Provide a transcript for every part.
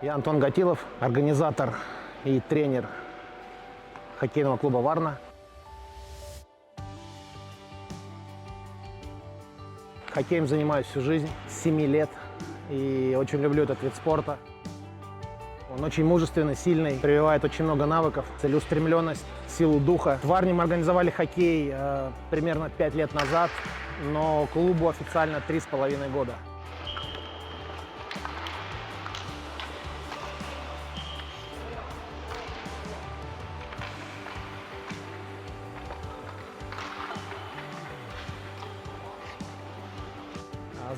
Я Антон Гатилов, организатор и тренер хоккейного клуба «Варна». Хоккеем занимаюсь всю жизнь, с 7 лет, и очень люблю этот вид спорта. Он очень мужественный, сильный, прививает очень много навыков, целеустремленность, силу духа. В Варне мы организовали хоккей примерно 5 лет назад, но клубу официально 3,5 года.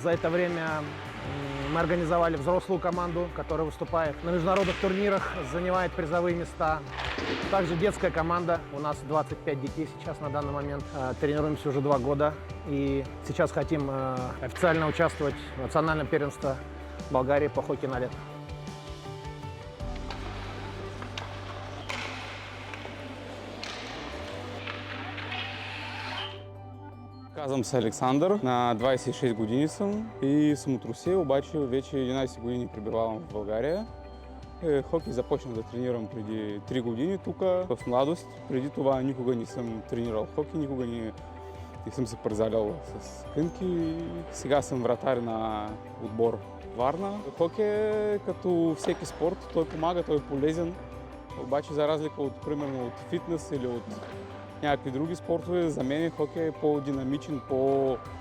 За это время мы организовали взрослую команду, которая выступает на международных турнирах, занимает призовые места. Также детская команда. У нас 25 детей сейчас на данный момент. Тренируемся уже 2 года. И сейчас хотим официально участвовать в национальном первенстве Болгарии по хоккею на лето. Казвам се Александър, на 26 години съм и съм от Русия, обаче вече 11 години пребивавам в България. Хокей започнах да тренирам преди 3 години тук, в младост. Преди това никога не съм тренирал хокей, никога не съм се презалял с кънки. Сега съм вратар на отбор Варна. Хокей като всеки спорт, той помага, той е полезен. Обаче за разлика от, примерно, от фитнес или от някакви други спортове, за мен хокей е по-динамичен,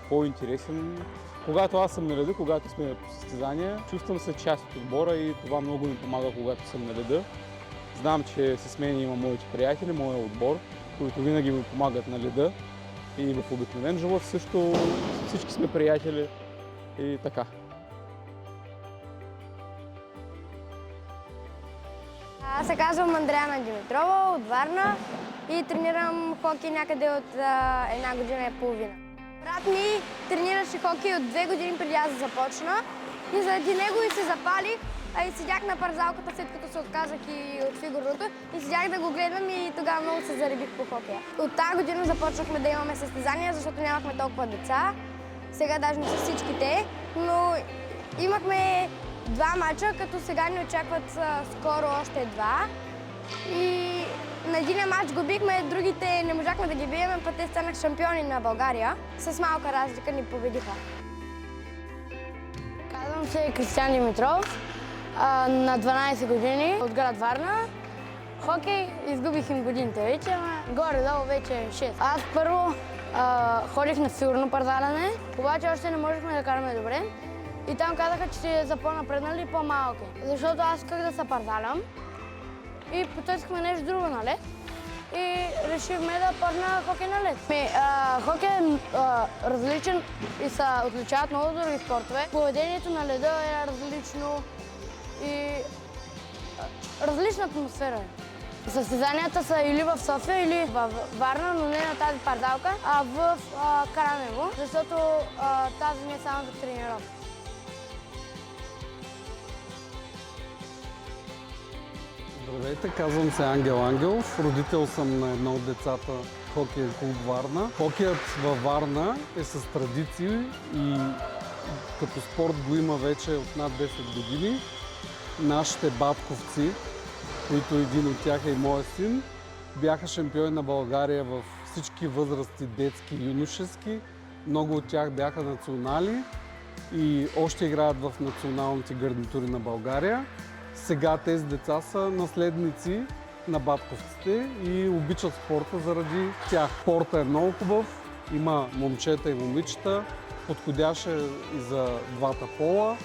по-интересен. Когато аз съм на леда, когато сме по състезания, чувствам се част от отбора и това много ми помага, когато съм на леда. Знам, че с мен има моите приятели, моя отбор, които винаги ми помагат на леда. И в обикновен живот също всички сме приятели и така. Аз се казвам Андреана Димитрова от Варна и тренирам хокей някъде от 1 година и половина. Брат ми тренираше хокей от 2 години преди аз да започна и заради него и се запалих, а и седях на парзалката, след като се отказах и от фигурното и седях да го гледам и тогава много се заребих по хокея. От тази година започнахме да имаме състезания, защото нямахме толкова деца. Сега даже не са всичките, но имахме 2 мача, като сега ни очакват скоро още 2. И на един мач губихме, другите не можахме да ги биеме, пък те станах шампиони на България. С малка разлика ни победиха. Казвам се Кристиан Димитров, на 12 години от град Варна. Хокей изгубих им годините вече, ама горе-долу вече 6. Аз първо ходих на фигурно парзаляне, обаче още не можехме да караме добре. И там казаха, че са по-напреднали и по-малки. Защото аз исках да се парзалям и потърсихме нещо друго на лед и решихме да почна хокей на лед. Хокей е различен и се отличават много други спортове. Поведението на леда е различно и различна атмосфера е. Състезанията са или в София, или в Варна, но не на тази парзалка, а в Карамево, защото тази не е само за тренировка. Здравейте, казвам се Ангел Ангелов. Родител съм на едно от децата хокеен клуб Варна. Хокеят във Варна е с традиции и като спорт го има вече от над 10 години. Нашите батковци, които един от тях е и моят син, бяха шампиони на България в всички възрасти, детски и юношески. Много от тях бяха национали и още играят в националните гарнитури на България. Сега тези деца са наследници на батковците и обичат спорта заради тях. Спортът е много хубав, има момчета и момичета, подходящ е и за двата пола,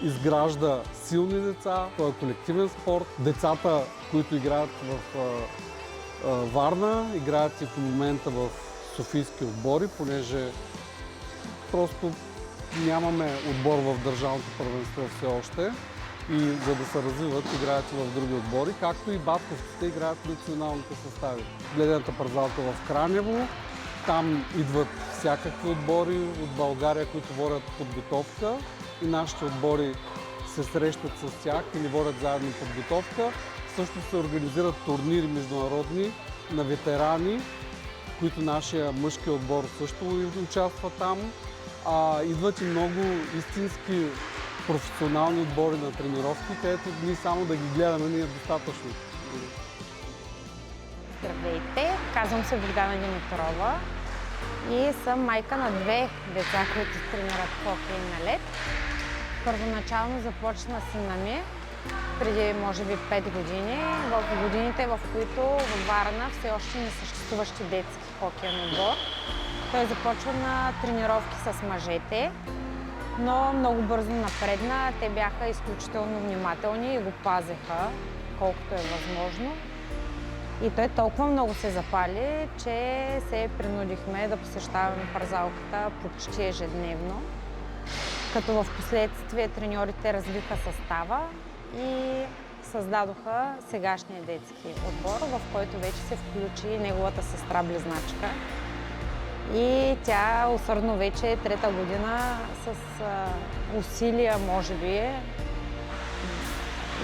изгражда силни деца, той е колективен спорт. Децата, които играят в Варна, играят и в момента в софийски отбори, понеже просто нямаме отбор в държавното първенство все още. И за да се развиват, играят и в други отбори, както и батковците играят в националните състави. Гледната парзалка в Кранево, там идват всякакви отбори от България, които водят подготовка и нашите отбори се срещат с тях или водят заедно подготовка. Също се организират турнири международни на ветерани, които нашия мъжки отбор също участва там. Идват и много истински професионални отбори на тренировки, където ние само да ги гледаме ни е достатъчно. Здравейте, казвам се Богдана Димитрова и съм майка на 2 деца, които тренират хокей на лед. Първоначално започна сина ми преди може би 5 години, в годините, в които във Варна все още не съществуващи детски хокеен отбор. Той започва на тренировки с мъжете, но много бързо напредна. Те бяха изключително внимателни и го пазеха колкото е възможно. И той толкова много се запали, че се принудихме да посещаваме парзалката почти ежедневно. Като в последствие треньорите развиха състава и създадоха сегашния детски отбор, в който вече се включи неговата сестра-близначка. И тя усърдно вече 3-та година с усилия, може би,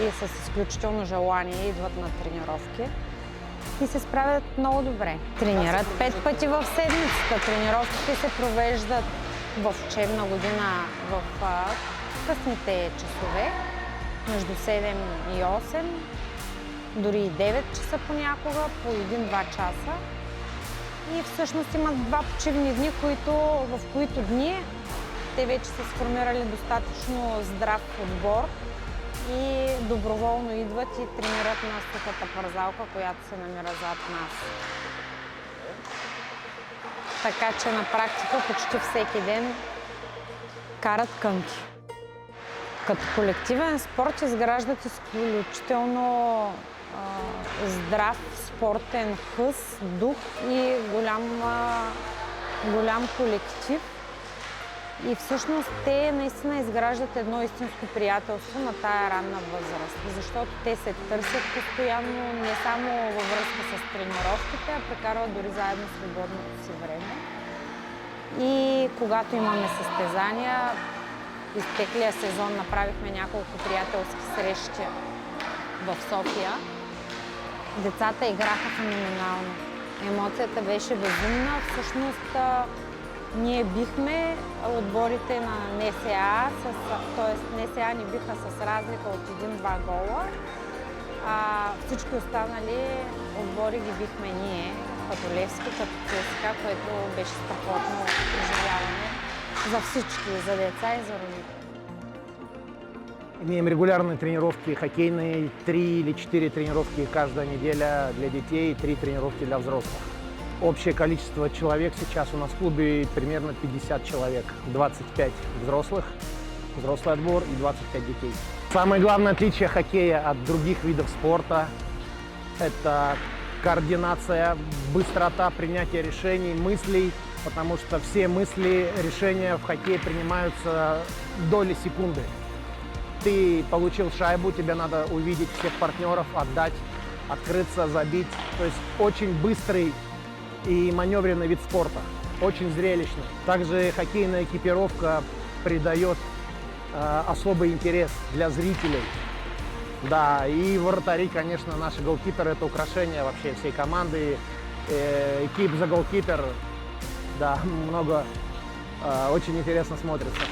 и с изключително желание идват на тренировки и се справят много добре. Тренират 5 пъти в седмицата. Тренировките се провеждат в учебна година в късните часове, между 7 и 8, дори и 9 часа понякога, по 1-2 часа. И всъщност имат 2 почивни дни, в които дни те вече са сформирали достатъчно здрав отбор и доброволно идват и тренират на сухата парзалка, която се намира зад нас. Така че на практика почти всеки ден карат кънки. Като колективен спорт изграждат изключително здрав спортен хъс, дух и голям колектив. И всъщност те наистина изграждат едно истинско приятелство на тая ранна възраст, защото те се търсят постоянно, не само във връзка с тренировките, а прекарват дори заедно свободното си време. И когато имаме състезания, изтеклия сезон направихме няколко приятелски срещи в София. Децата играха феноменално. Емоцията беше безумна. Всъщност ние бихме отборите на НСА, т.е. НСА ни биха с разлика от 1-2 гола, а всички останали отбори ги бихме ние, като Левски, като ЦСКА, което беше страхотно преживяване за всички, за деца и за родители. Имеем регулярные тренировки хоккейные, 3 или 4 тренировки каждая неделя для детей и 3 тренировки для взрослых. Общее количество человек сейчас у нас в клубе примерно 50 человек, 25 взрослых, взрослый отбор и 25 детей. Самое главное отличие хоккея от других видов спорта – это координация, быстрота принятия решений, мыслей, потому что все мысли, решения в хоккее принимаются доли секунды. Ты получил шайбу, тебе надо увидеть всех партнеров, отдать, открыться, забить. То есть очень быстрый и маневренный вид спорта, очень зрелищный. Также хоккейная экипировка придает особый интерес для зрителей. Да, и вратари, конечно, наши голкиперы – это украшение вообще всей команды. Экип за голкипер, да, много, очень интересно смотрится.